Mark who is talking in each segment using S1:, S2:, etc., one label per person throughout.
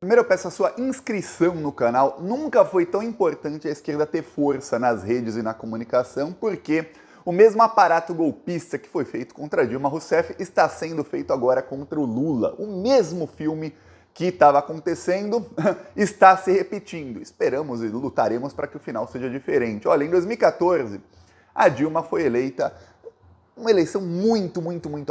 S1: Primeiro eu peço a sua inscrição no canal. Nunca foi tão importante a esquerda ter força nas redes e na comunicação, porque o mesmo aparato golpista que foi feito contra Dilma Rousseff está sendo feito agora contra o Lula. O mesmo filme que estava acontecendo está se repetindo. Esperamos e lutaremos para que o final seja diferente. Olha, em 2014, a Dilma foi eleita uma eleição muito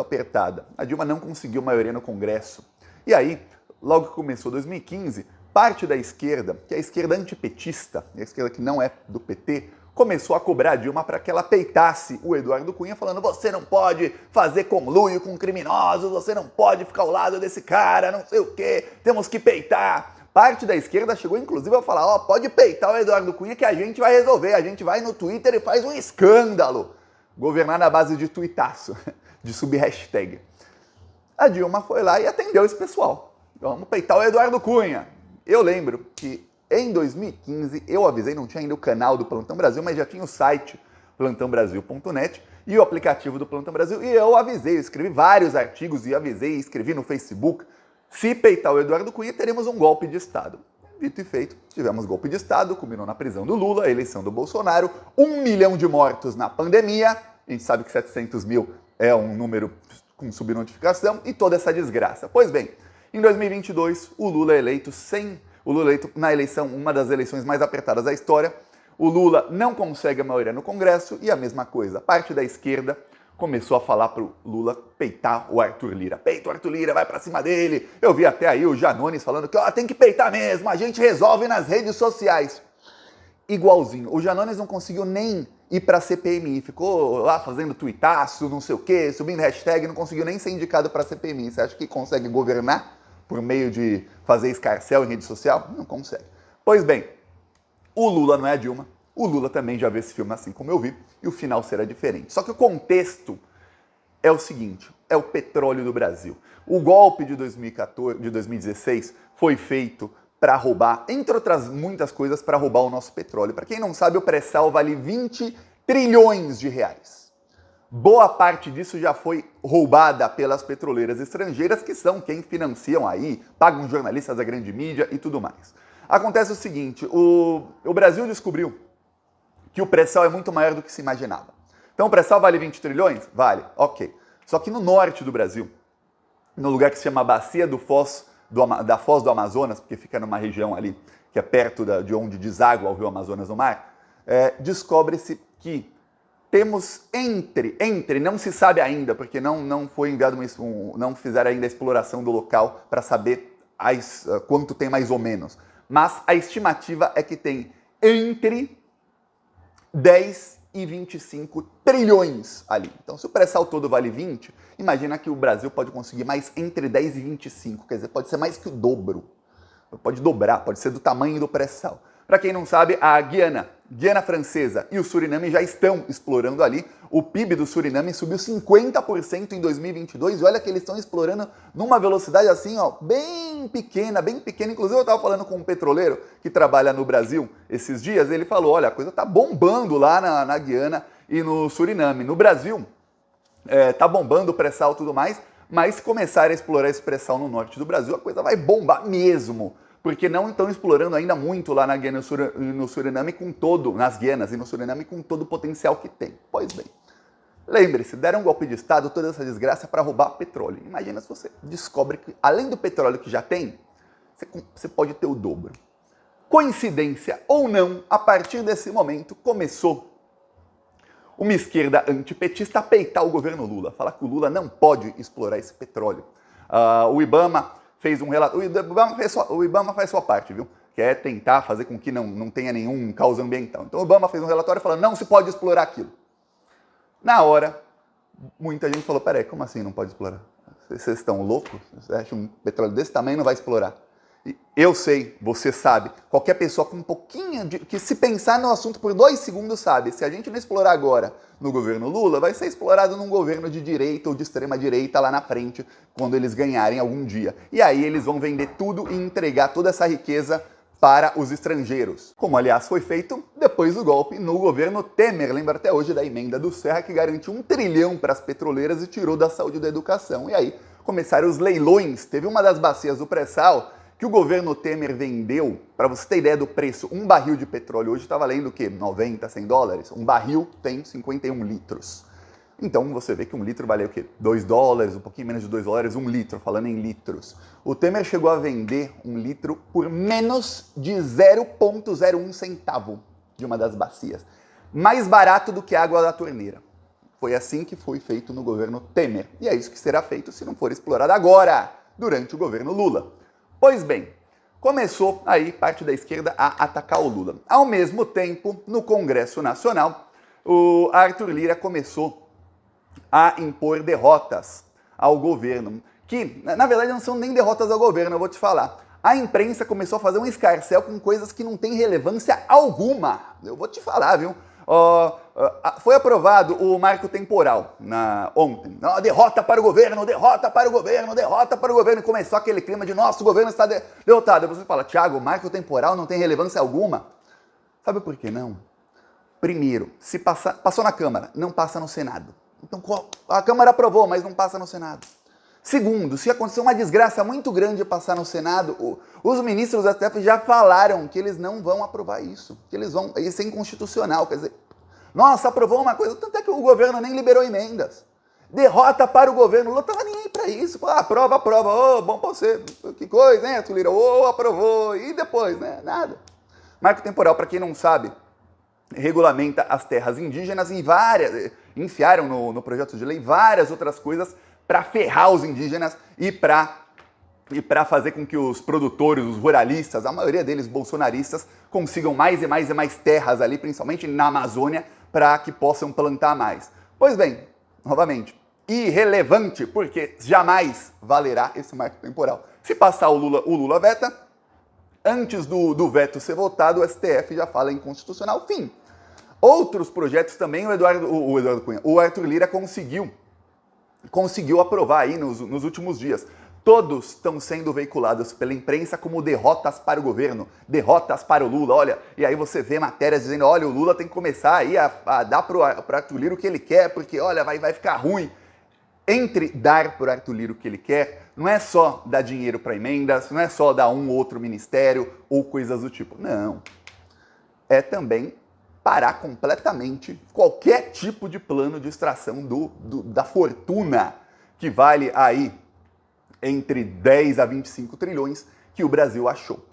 S1: apertada. A Dilma não conseguiu maioria no Congresso. E aí, logo que começou 2015, parte da esquerda, que é a esquerda antipetista, a esquerda que não é do PT, começou a cobrar a Dilma para que ela peitasse o Eduardo Cunha, falando: você não pode fazer conluio com criminosos, você não pode ficar ao lado desse cara, não sei o quê, temos que peitar. Parte da esquerda chegou inclusive a falar: ó, pode peitar o Eduardo Cunha que a gente vai resolver, a gente vai no Twitter e faz um escândalo. Governar na base de tuitaço, de sub-hashtag. A Dilma foi lá e atendeu esse pessoal. Vamos peitar o Eduardo Cunha. Eu lembro que em 2015 eu avisei, não tinha ainda o canal do Plantão Brasil, mas já tinha o site plantãobrasil.net e o aplicativo do Plantão Brasil, e eu avisei, eu escrevi vários artigos e avisei, escrevi no Facebook: se peitar o Eduardo Cunha, teremos um golpe de Estado. Dito e feito, tivemos golpe de Estado, culminou na prisão do Lula, a eleição do Bolsonaro, 1 milhão de mortos na pandemia, a gente sabe que 700 mil é um número com subnotificação, e toda essa desgraça. Pois bem, em 2022, o Lula é eleito na eleição, uma das eleições mais apertadas da história. O Lula não consegue a maioria no Congresso e a mesma coisa, parte da esquerda começou a falar pro Lula peitar o Arthur Lira. Peita o Arthur Lira, vai pra cima dele. Eu vi até aí o Janones falando que ó, tem que peitar mesmo, a gente resolve nas redes sociais. Igualzinho. O Janones não conseguiu nem ir pra CPMI, ficou lá fazendo tuitaço, não sei o quê, subindo hashtag, não conseguiu nem ser indicado pra CPMI. Você acha que consegue governar por meio de fazer escarcéu em rede social? Não consegue. Pois bem, o Lula não é a Dilma. O Lula também já viu esse filme assim como eu vi, e o final será diferente. Só que o contexto é o seguinte, é o petróleo do Brasil. O golpe de 2016 foi feito para roubar, entre outras muitas coisas, para roubar o nosso petróleo. Para quem não sabe, o pré-sal vale 20 trilhões de reais. Boa parte disso já foi roubada pelas petroleiras estrangeiras, que são quem financiam aí, pagam jornalistas da grande mídia e tudo mais. Acontece o seguinte, o Brasil descobriu que o pré-sal é muito maior do que se imaginava. Então o pré-sal vale 20 trilhões? Vale, ok. Só que no norte do Brasil, no lugar que se chama Bacia da Foz do Amazonas, porque fica numa região ali que é perto de onde deságua o rio Amazonas no mar, descobre-se que temos não se sabe ainda, porque não foi enviado não fizeram ainda a exploração do local para saber quanto tem mais ou menos. Mas a estimativa é que tem entre 10 e 25 trilhões ali. Então, se o pré-sal todo vale 20, imagina que o Brasil pode conseguir mais entre 10 e 25, quer dizer, pode ser mais que o dobro. Pode dobrar, pode ser do tamanho do pré-sal. Para quem não sabe, a Guiana Francesa e o Suriname já estão explorando ali. O PIB do Suriname subiu 50% em 2022 e olha que eles estão explorando numa velocidade assim, ó, bem pequena. Inclusive eu estava falando com um petroleiro que trabalha no Brasil esses dias, ele falou, olha, a coisa tá bombando lá na Guiana e no Suriname. No Brasil, tá bombando o pré-sal e tudo mais, mas se começarem a explorar esse pré-sal no norte do Brasil, a coisa vai bombar mesmo. Porque não estão explorando ainda muito lá na Guiana e no Suriname nas Guianas e no Suriname com todo o potencial que tem. Pois bem, lembre-se, deram um golpe de Estado, toda essa desgraça para roubar petróleo. Imagina se você descobre que, além do petróleo que já tem, você pode ter o dobro. Coincidência ou não, a partir desse momento começou uma esquerda antipetista a peitar o governo Lula, falar que o Lula não pode explorar esse petróleo. O IBAMA fez um relatório. O IBAMA faz sua parte, viu? Que é tentar fazer com que não tenha nenhum caos ambiental. Então o IBAMA fez um relatório falando não se pode explorar aquilo. Na hora, muita gente falou, peraí, como assim não pode explorar? Vocês estão loucos? Você acha um petróleo desse tamanho não vai explorar? E eu sei, você sabe, qualquer pessoa com um pouquinho que se pensar no assunto por 2 segundos sabe, se a gente não explorar agora no governo Lula, vai ser explorado num governo de direita ou de extrema direita lá na frente, quando eles ganharem algum dia. E aí eles vão vender tudo e entregar toda essa riqueza para os estrangeiros. Como, aliás, foi feito depois do golpe no governo Temer. Lembra até hoje da emenda do Serra, que garantiu 1 trilhão para as petroleiras e tirou da saúde e da educação. E aí começaram os leilões. Teve uma das bacias do pré-sal que o governo Temer vendeu, para você ter ideia do preço, um barril de petróleo hoje está valendo o quê? 90, 100 dólares? Um barril tem 51 litros. Então você vê que um litro vale o quê? 2 dólares, um pouquinho menos de 2 dólares, um litro, falando em litros. O Temer chegou a vender um litro por menos de 0,01 centavo de uma das bacias. Mais barato do que a água da torneira. Foi assim que foi feito no governo Temer. E é isso que será feito se não for explorado agora, durante o governo Lula. Pois bem, começou aí parte da esquerda a atacar o Lula. Ao mesmo tempo, no Congresso Nacional, o Arthur Lira começou a impor derrotas ao governo, que na verdade não são nem derrotas ao governo, eu vou te falar. A imprensa começou a fazer um escarcéu com coisas que não têm relevância alguma. Eu vou te falar, viu? Foi aprovado o marco temporal ontem. Derrota para o governo, derrota para o governo, derrota para o governo. E começou aquele clima de nosso governo está derrotado. Aí você fala, Thiago, o marco temporal não tem relevância alguma. Sabe por que não? Primeiro, se passou na Câmara, não passa no Senado. Então a Câmara aprovou, mas não passa no Senado. Segundo, se acontecer uma desgraça muito grande passar no Senado, os ministros do STF já falaram que eles não vão aprovar isso, que isso é inconstitucional, quer dizer, nossa, aprovou uma coisa, tanto é que o governo nem liberou emendas. Derrota para o governo, o Lula estava nem aí para isso, aprova, bom pra você, que coisa, né, Arthur Lira, aprovou, e depois, né, nada. Marco temporal, para quem não sabe, regulamenta as terras indígenas em enfiaram no projeto de lei várias outras coisas para ferrar os indígenas e para fazer com que os produtores, os ruralistas, a maioria deles bolsonaristas, consigam mais e mais e mais terras ali, principalmente na Amazônia, para que possam plantar mais. Pois bem, novamente, irrelevante, porque jamais valerá esse marco temporal. Se passar o Lula veta, antes do veto ser votado, o STF já fala inconstitucional, fim. Outros projetos também o Arthur Lira conseguiu aprovar aí nos últimos dias. Todos estão sendo veiculados pela imprensa como derrotas para o governo, derrotas para o Lula, olha, e aí você vê matérias dizendo, olha, o Lula tem que começar aí a dar para o Arthur Lira o que ele quer, porque, olha, vai ficar ruim. Entre dar para o Arthur Lira o que ele quer, não é só dar dinheiro para emendas, não é só dar um ou outro ministério ou coisas do tipo, não. É também parar completamente qualquer tipo de plano de extração da fortuna que vale aí entre 10 a 25 trilhões que o Brasil achou.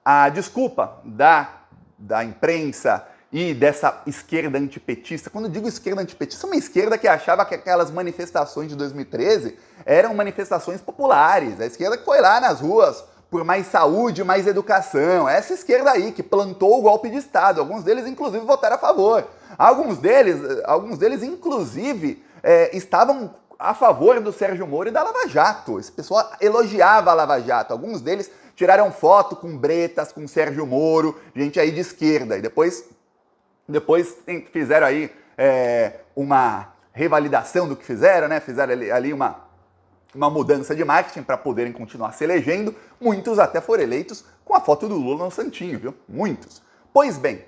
S1: A desculpa da imprensa e dessa esquerda antipetista, quando eu digo esquerda antipetista, é uma esquerda que achava que aquelas manifestações de 2013 eram manifestações populares, a esquerda que foi lá nas ruas por mais saúde, mais educação. Essa esquerda aí que plantou o golpe de Estado. Alguns deles, inclusive, votaram a favor. Alguns deles inclusive, estavam a favor do Sérgio Moro e da Lava Jato. Esse pessoal elogiava a Lava Jato. Alguns deles tiraram foto com Bretas, com Sérgio Moro, gente aí de esquerda. E depois fizeram aí uma revalidação do que fizeram, né? Fizeram ali uma mudança de marketing para poderem continuar se elegendo. Muitos até foram eleitos com a foto do Lula no santinho, viu? Muitos. Pois bem,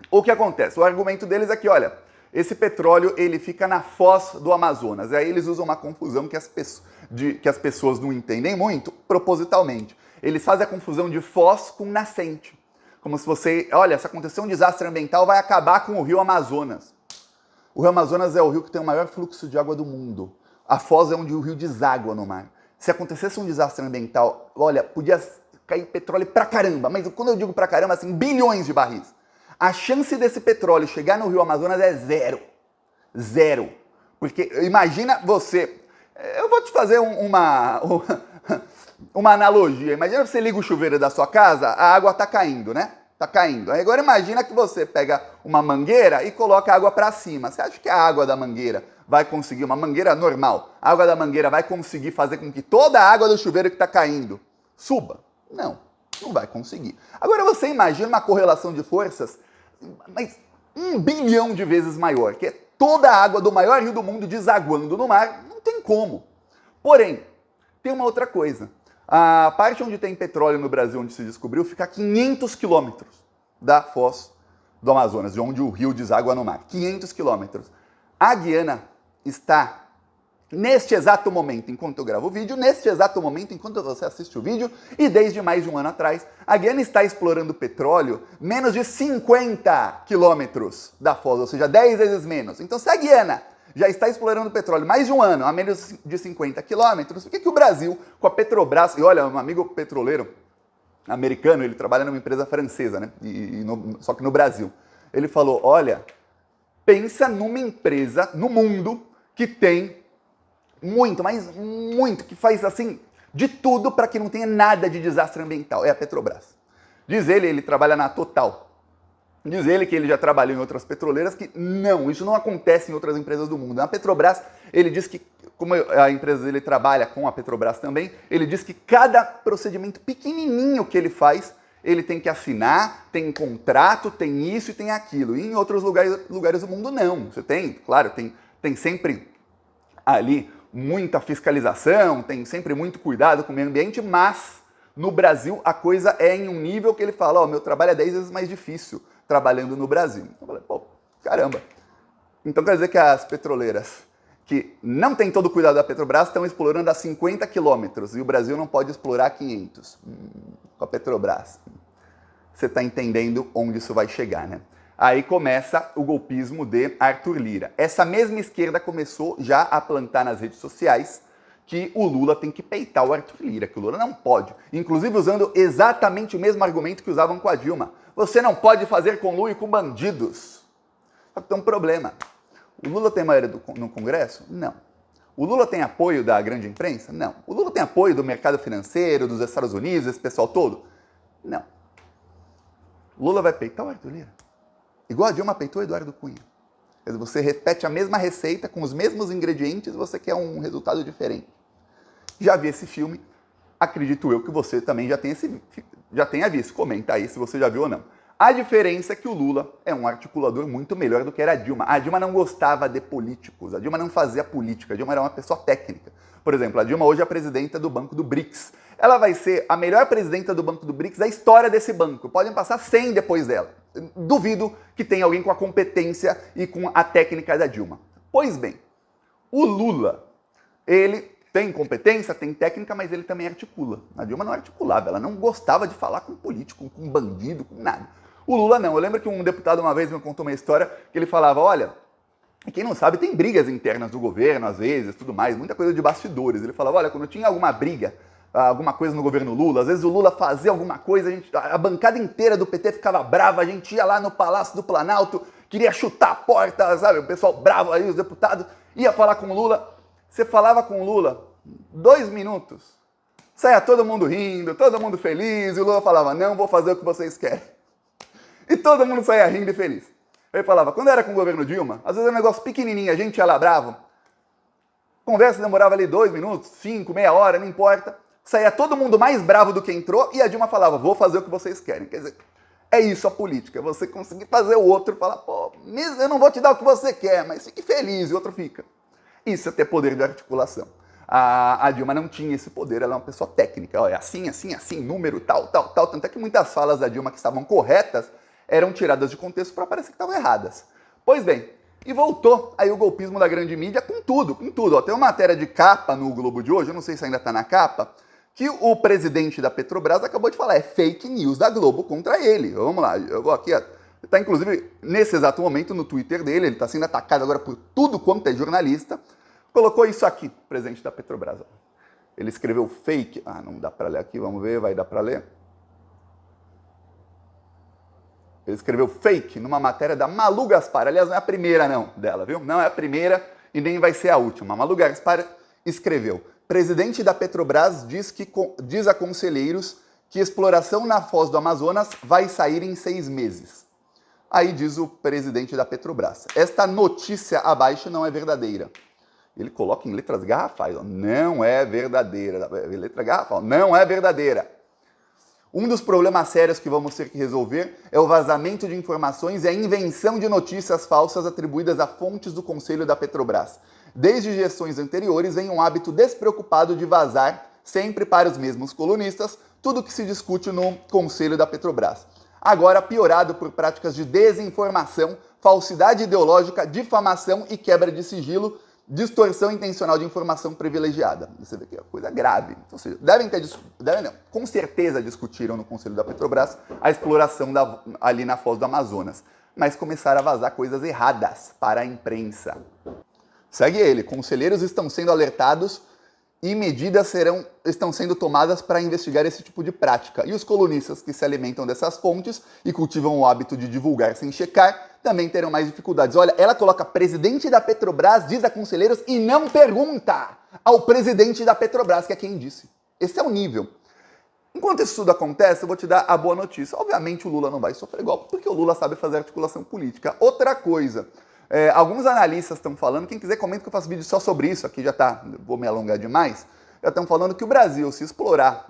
S1: o que acontece? O argumento deles é que, olha, esse petróleo ele fica na foz do Amazonas. E aí eles usam uma confusão que as pessoas não entendem muito, propositalmente. Eles fazem a confusão de foz com nascente. Como se olha, se acontecer um desastre ambiental, vai acabar com o rio Amazonas. O rio Amazonas é o rio que tem o maior fluxo de água do mundo. A foz é onde o rio deságua no mar. Se acontecesse um desastre ambiental, olha, podia cair petróleo pra caramba, mas quando eu digo pra caramba, assim, bilhões de barris. A chance desse petróleo chegar no rio Amazonas é zero. Zero. Porque imagina você... Eu vou te fazer uma analogia. Imagina você liga o chuveiro da sua casa, a água tá caindo, né? Tá caindo. Aí agora imagina que você pega uma mangueira e coloca a água para cima. Você acha que a água da mangueira vai conseguir, uma mangueira normal, a água da mangueira vai conseguir fazer com que toda a água do chuveiro que está caindo suba? Não vai conseguir. Agora você imagina uma correlação de forças, mas 1 bilhão de vezes maior, que é toda a água do maior rio do mundo desaguando no mar, não tem como. Porém, tem uma outra coisa. A parte onde tem petróleo no Brasil, onde se descobriu, fica a 500 quilômetros da foz do Amazonas, de onde o rio deságua no mar. 500 quilômetros. A Guiana está neste exato momento, enquanto eu gravo o vídeo, neste exato momento, enquanto você assiste o vídeo, e desde mais de um ano atrás, a Guiana está explorando petróleo menos de 50 quilômetros da foz, ou seja, 10 vezes menos. Então, se a Guiana já está explorando petróleo mais de um ano, a menos de 50 quilômetros, por que o Brasil, com a Petrobras, e olha, um amigo petroleiro americano, ele trabalha numa empresa francesa, né? Só que no Brasil, ele falou, olha, pensa numa empresa no mundo que tem muito, mas muito, que faz assim, de tudo para que não tenha nada de desastre ambiental. É a Petrobras. Diz ele trabalha na Total. Diz ele que ele já trabalhou em outras petroleiras, que não, isso não acontece em outras empresas do mundo. Na Petrobras, ele diz que, como a empresa dele trabalha com a Petrobras também, ele diz que cada procedimento pequenininho que ele faz, ele tem que assinar, tem contrato, tem isso e tem aquilo. E em outros lugares do mundo, não. Você tem, claro, tem sempre ali muita fiscalização, tem sempre muito cuidado com o meio ambiente, mas no Brasil a coisa é em um nível que ele fala, ó, meu trabalho é 10 vezes mais difícil trabalhando no Brasil. Então eu falei, pô, caramba. Então quer dizer que as petroleiras que não têm todo o cuidado da Petrobras estão explorando a 50 quilômetros e o Brasil não pode explorar a 500. Com a Petrobras. Você está entendendo onde isso vai chegar, né? Aí começa o golpismo de Arthur Lira. Essa mesma esquerda começou já a plantar nas redes sociais que o Lula tem que peitar o Arthur Lira, que o Lula não pode. Inclusive usando exatamente o mesmo argumento que usavam com a Dilma. Você não pode fazer conluio com bandidos. Só que tem um problema. O Lula tem maioria no Congresso? Não. O Lula tem apoio da grande imprensa? Não. O Lula tem apoio do mercado financeiro, dos Estados Unidos, esse pessoal todo? Não. O Lula vai peitar o Arthur Lira. Igual a Dilma peitou o Eduardo Cunha. Você repete a mesma receita com os mesmos ingredientes e você quer um resultado diferente. Já vi esse filme, acredito eu que você também já tenha visto. Comenta aí se você já viu ou não. A diferença é que o Lula é um articulador muito melhor do que era a Dilma. A Dilma não gostava de políticos, a Dilma não fazia política, a Dilma era uma pessoa técnica. Por exemplo, a Dilma hoje é a presidenta do Banco do BRICS. Ela vai ser a melhor presidenta do Banco do BRICS da história desse banco. Podem passar 100 depois dela. Duvido que tenha alguém com a competência e com a técnica da Dilma. Pois bem, o Lula, ele tem competência, tem técnica, mas ele também articula. A Dilma não articulava, ela não gostava de falar com político, com bandido, com nada. O Lula não. Eu lembro que um deputado uma vez me contou uma história que ele falava, olha, quem não sabe, tem brigas internas do governo, às vezes, tudo mais, muita coisa de bastidores. Ele falava, olha, quando tinha alguma briga, alguma coisa no governo Lula, às vezes o Lula fazia alguma coisa, a bancada inteira do PT ficava brava, a gente ia lá no Palácio do Planalto, queria chutar a porta, sabe, o pessoal bravo aí, os deputados, ia falar com o Lula. Você falava com o Lula, 2 minutos, saia todo mundo rindo, todo mundo feliz, e o Lula falava, não vou fazer o que vocês querem. E todo mundo saía rindo e feliz. Ele falava, quando era com o governo Dilma, às vezes era um negócio pequenininho, a gente ia lá bravo, conversa demorava ali 2 minutos, 5, meia hora, não importa, saía todo mundo mais bravo do que entrou e a Dilma falava, vou fazer o que vocês querem. Quer dizer, é isso a política, é você conseguir fazer o outro falar, pô, eu não vou te dar o que você quer, mas fique feliz, e o outro fica. Isso é ter poder de articulação. A Dilma não tinha esse poder, ela é uma pessoa técnica, ó, é assim, assim, assim, número, tal, tal, tal, tanto é que muitas falas da Dilma que estavam corretas eram tiradas de contexto para parecer que estavam erradas. Pois bem, e voltou aí o golpismo da grande mídia com tudo, com tudo. Ó, tem uma matéria de capa no Globo de hoje, eu não sei se ainda está na capa, que o presidente da Petrobras acabou de falar, é fake news da Globo contra ele. Vamos lá, eu vou aqui, está inclusive nesse exato momento no Twitter dele, ele está sendo atacado agora por tudo quanto é jornalista, colocou isso aqui, presidente da Petrobras. Ó. Ele escreveu fake, não dá para ler aqui, vamos ver, vai dar para ler. Ele escreveu fake numa matéria da Malu Gaspar. Aliás, não é a primeira não dela, viu? Não é a primeira e nem vai ser a última. A Malu Gaspar escreveu, presidente da Petrobras diz a conselheiros que exploração na foz do Amazonas vai sair em 6 meses. Aí diz o presidente da Petrobras, esta notícia abaixo não é verdadeira. Ele coloca em letras garrafais, ó, não é verdadeira. Letra garrafal, não é verdadeira. Um dos problemas sérios que vamos ter que resolver é o vazamento de informações e a invenção de notícias falsas atribuídas a fontes do Conselho da Petrobras. Desde gestões anteriores vem um hábito despreocupado de vazar, sempre para os mesmos colunistas, tudo o que se discute no Conselho da Petrobras. Agora piorado por práticas de desinformação, falsidade ideológica, difamação e quebra de sigilo, distorção intencional de informação privilegiada. Você vê que é uma coisa grave. Ou seja, com certeza discutiram no Conselho da Petrobras a exploração ali na foz do Amazonas, mas começaram a vazar coisas erradas para a imprensa. Segue ele, conselheiros estão sendo alertados e medidas estão sendo tomadas para investigar esse tipo de prática. E os colunistas que se alimentam dessas fontes e cultivam o hábito de divulgar sem checar também terão mais dificuldades. Olha, ela coloca presidente da Petrobras, diz a conselheiros, e não pergunta ao presidente da Petrobras, que é quem disse. Esse é o nível. Enquanto isso tudo acontece, eu vou te dar a boa notícia. Obviamente o Lula não vai sofrer golpe, porque o Lula sabe fazer articulação política. Outra coisa, alguns analistas estão falando, quem quiser comenta que eu faço vídeo só sobre isso, aqui já tá, vou me alongar demais, já estão falando que o Brasil, se explorar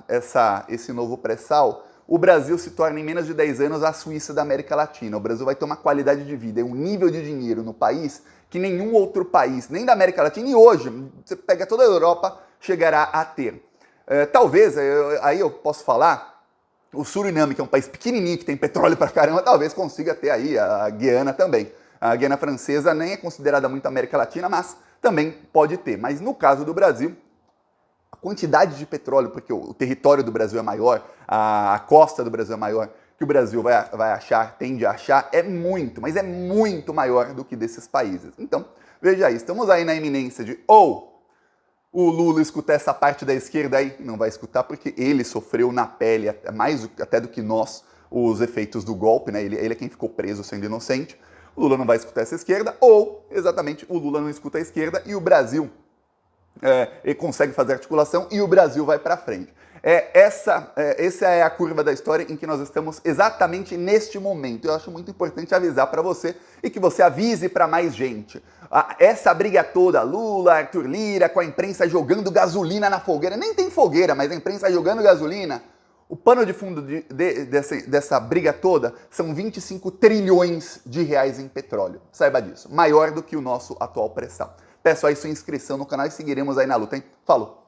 S1: esse novo pré-sal, o Brasil se torna em menos de 10 anos a Suíça da América Latina. O Brasil vai ter uma qualidade de vida e um nível de dinheiro no país que nenhum outro país, nem da América Latina, e hoje, você pega toda a Europa, chegará a ter. Talvez, aí eu posso falar, o Suriname, que é um país pequenininho, que tem petróleo pra caramba, talvez consiga ter aí a Guiana também. A Guiana Francesa nem é considerada muito América Latina, mas também pode ter. Mas no caso do Brasil, a quantidade de petróleo, porque o território do Brasil é maior, a costa do Brasil é maior, que o Brasil vai achar, tende a achar, é muito, mas é muito maior do que desses países. Então, veja aí, estamos aí na iminência de ou o Lula escutar essa parte da esquerda aí, não vai escutar porque ele sofreu na pele, mais até do que nós, os efeitos do golpe, né? Ele é quem ficou preso sendo inocente. O Lula não vai escutar essa esquerda, ou, exatamente, o Lula não escuta a esquerda e o Brasil ele consegue fazer articulação e o Brasil vai para frente. Essa é a curva da história em que nós estamos exatamente neste momento. Eu acho muito importante avisar para você e que você avise para mais gente. Essa briga toda, Lula, Arthur Lira, com a imprensa jogando gasolina na fogueira, nem tem fogueira, mas a imprensa jogando gasolina, o pano de fundo dessa briga toda são 25 trilhões de reais em petróleo. Saiba disso, maior do que o nosso atual pré-sal. Peço aí sua inscrição no canal e seguiremos aí na luta, hein? Falou!